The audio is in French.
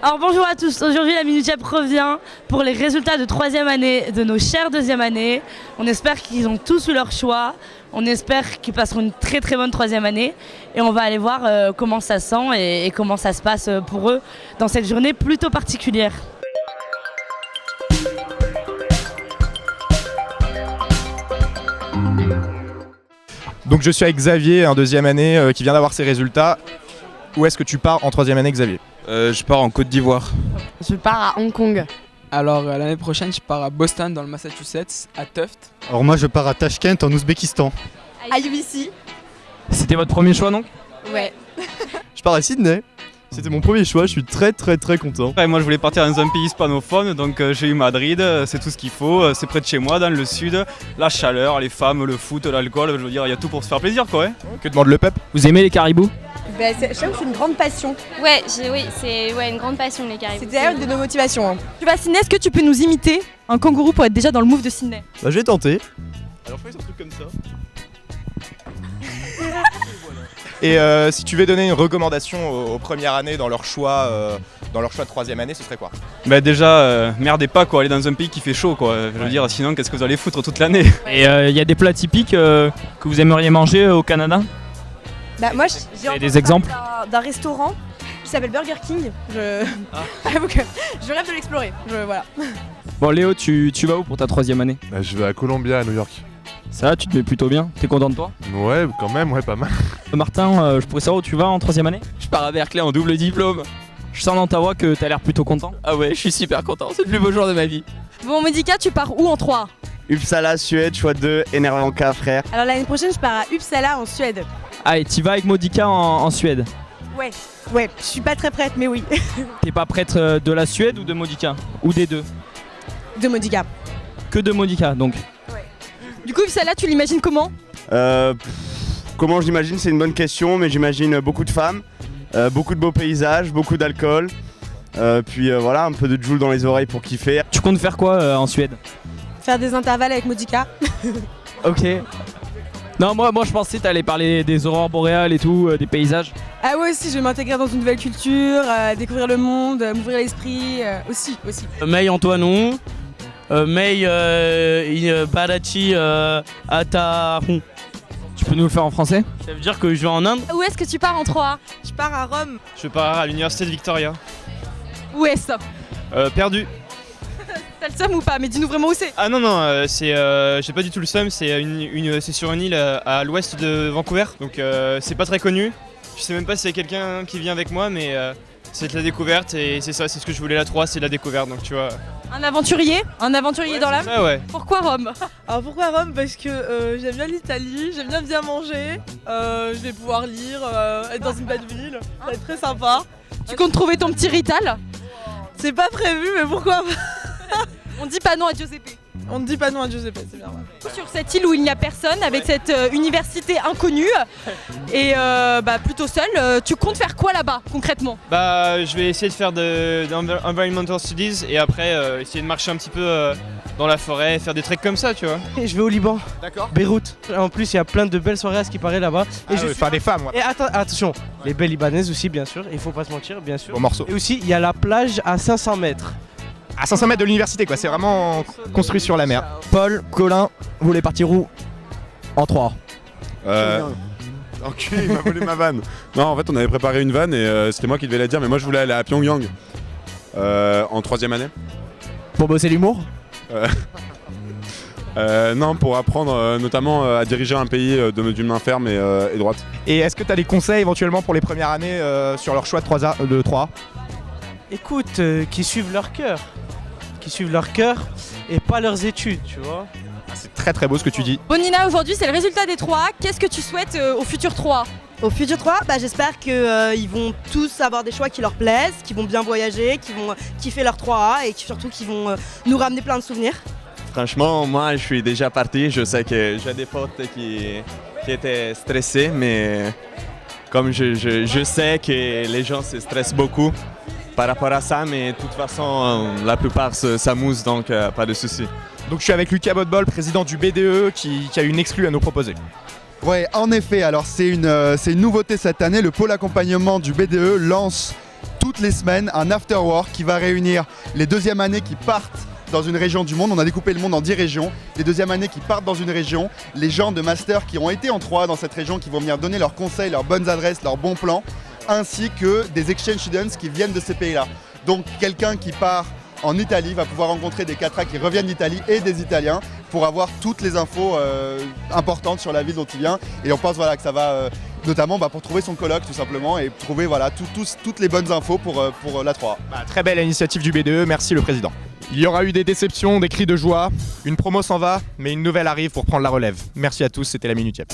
Alors bonjour à tous, aujourd'hui la Minute Yep revient pour les résultats de 3e année de nos chers 2e année. On espère qu'ils ont tous eu leur choix, on espère qu'ils passeront une très très bonne 3e année et on va aller voir comment ça sent et comment ça se passe pour eux dans cette journée plutôt particulière. Donc je suis avec Xavier, un 2e année qui vient d'avoir ses résultats. Où est-ce que tu pars en 3e année, Xavier ? Je pars en Côte d'Ivoire. Je pars à Hong Kong. Alors l'année prochaine, je pars à Boston dans le Massachusetts, à Tufts. Alors moi je pars à Tashkent en Ouzbékistan. À UBC. C'était votre premier choix donc ? Ouais. Je pars à Sydney. C'était mon premier choix, je suis très content. Ouais, moi je voulais partir dans un pays hispanophone, donc j'ai eu Madrid, c'est tout ce qu'il faut, c'est près de chez moi, dans le sud, la chaleur, les femmes, le foot, l'alcool, je veux dire, il y a tout pour se faire plaisir quoi. Que demande le peuple ? Vous aimez les caribous ? C'est une grande passion. Ouais, oui, c'est une grande passion les caribous. C'est d'ailleurs une de nos motivations. Tu vas à Sydney, est-ce que tu peux nous imiter un kangourou pour être déjà dans le move de Sydney ? Bah je vais tenter. Alors je fais un truc comme ça. Et si tu veux donner une recommandation aux premières années dans leur choix de 3e année, ce serait quoi ? Bah déjà, merdez pas quoi, aller dans un pays qui fait chaud quoi, je veux dire, sinon qu'est-ce que vous allez foutre toute l'année ? Et il y a des plats typiques que vous aimeriez manger au Canada ? Bah moi j'ai entendu des exemples d'un restaurant qui s'appelle Burger King. J'avoue que je rêve de l'explorer. Voilà. Bon Léo, tu vas où pour ta 3e année ? Je vais à Columbia, à New York. Ça, tu te mets plutôt bien ? T'es content de toi ? Ouais, quand même, ouais, pas mal. Martin, je pourrais savoir où tu vas en 3e année ? Je pars à Berkeley en double diplôme. Je sens dans ta voix que t'as l'air plutôt content. Ah ouais, je suis super content, c'est le plus beau jour de ma vie. Bon, Modica, tu pars où en 3 ? Uppsala, Suède, choix 2, Enervanka, frère. Alors l'année prochaine je pars à Uppsala en Suède. Ah, et t'y vas avec Modica en Suède ? Ouais, je suis pas très prête mais oui. T'es pas prête de la Suède ou de Modica ? Ou des deux ? De Modica. Que de Modica donc. Du coup, celle-là, tu l'imagines comment ? Comment j'imagine, c'est une bonne question, mais j'imagine beaucoup de femmes, beaucoup de beaux paysages, beaucoup d'alcool, puis voilà, un peu de Joule dans les oreilles pour kiffer. Tu comptes faire quoi en Suède ? Faire des intervalles avec Modica. Ok. Non, moi je pensais que t'allais parler des aurores boréales et tout, des paysages. Ah ouais aussi, je vais m'intégrer dans une nouvelle culture, découvrir le monde, m'ouvrir l'esprit, aussi. May Antoinon, May Badachi Ataron. Tu peux nous le faire en français ? Ça veut dire que je vais en Inde. Où est-ce que tu pars en 3 ? Je pars à Rome. Je pars à l'université de Victoria. Où est-ce ? Perdu. T'as le seum ou pas ? Mais dis-nous vraiment où c'est. Ah non, j'ai pas du tout le seum, c'est c'est sur une île à l'ouest de Vancouver, donc c'est pas très connu. Je sais même pas s'il y a quelqu'un qui vient avec moi, mais c'est de la découverte et c'est ça, c'est ce que je voulais la 3, c'est de la découverte, donc tu vois. Un aventurier dans l'âme ? Ah ouais. Pourquoi Rome ? Alors pourquoi Rome ? Parce que j'aime bien l'Italie, j'aime bien manger, je vais pouvoir lire, être dans une belle ville, ça va être très sympa. Tu comptes trouver ton petit Rital ? C'est pas prévu mais pourquoi pas. On dit pas non à Giuseppe. On ne dit pas non à Giuseppe, c'est bien. Sur cette île où il n'y a personne, avec cette université inconnue et plutôt seule, tu comptes faire quoi là-bas concrètement ? Bah je vais essayer de faire de environmental studies et après essayer de marcher un petit peu dans la forêt, faire des treks comme ça, tu vois. Et je vais au Liban. D'accord. Beyrouth. En plus, il y a plein de belles soirées à ce qui paraît là-bas. Et je vais des femmes, moi. Et attention, les belles libanaises aussi, bien sûr. Il faut pas se mentir, bien sûr. Bon morceau. Et aussi, il y a la plage à 500 mètres. À 500 mètres de l'université, quoi. C'est vraiment construit sur la mer. Paul, Colin, vous voulez partir où ? En 3. Enculé, il m'a volé ma vanne. Non, en fait, on avait préparé une vanne et c'était moi qui devais la dire, mais moi je voulais aller à Pyongyang en 3e année. Pour bosser l'humour ? Non, pour apprendre notamment à diriger un pays d'une main ferme et droite. Et est-ce que tu as des conseils éventuellement pour les premières années sur leur choix de 3 ? Écoute, qui suivent leur cœur. Et pas leurs études, tu vois. C'est très très beau ce que tu dis. Bon Nina, aujourd'hui c'est le résultat des 3. Qu'est-ce que tu souhaites au futur 3 ? Au futur 3, j'espère qu'ils vont tous avoir des choix qui leur plaisent, qu'ils vont bien voyager, qu'ils vont kiffer leur 3A et surtout qu'ils vont nous ramener plein de souvenirs. Franchement, moi je suis déjà parti, je sais que j'ai des potes qui étaient stressés, mais comme je sais que les gens se stressent beaucoup par rapport à ça, mais de toute façon la plupart s'amusent, donc pas de soucis. Donc je suis avec Lucas Botbol, président du BDE, qui a une exclue à nous proposer. Ouais, en effet, alors c'est une nouveauté cette année, le pôle accompagnement du BDE lance toutes les semaines un after work qui va réunir les deuxièmes années qui partent dans une région du monde. On a découpé le monde en 10 régions. Les deuxièmes années qui partent dans une région, les gens de master qui ont été en 3 dans cette région, qui vont venir donner leurs conseils, leurs bonnes adresses, leurs bons plans, ainsi que des exchange students qui viennent de ces pays-là. Donc quelqu'un qui part en Italie va pouvoir rencontrer des Quatra qui reviennent d'Italie et des Italiens pour avoir toutes les infos importantes sur la ville dont il vient. Et on pense voilà, que ça va notamment pour trouver son colloque tout simplement et trouver voilà, toutes les bonnes infos pour la 3. Très belle initiative du BDE, merci le président. Il y aura eu des déceptions, des cris de joie, une promo s'en va, mais une nouvelle arrive pour prendre la relève. Merci à tous, c'était la Minute Yep.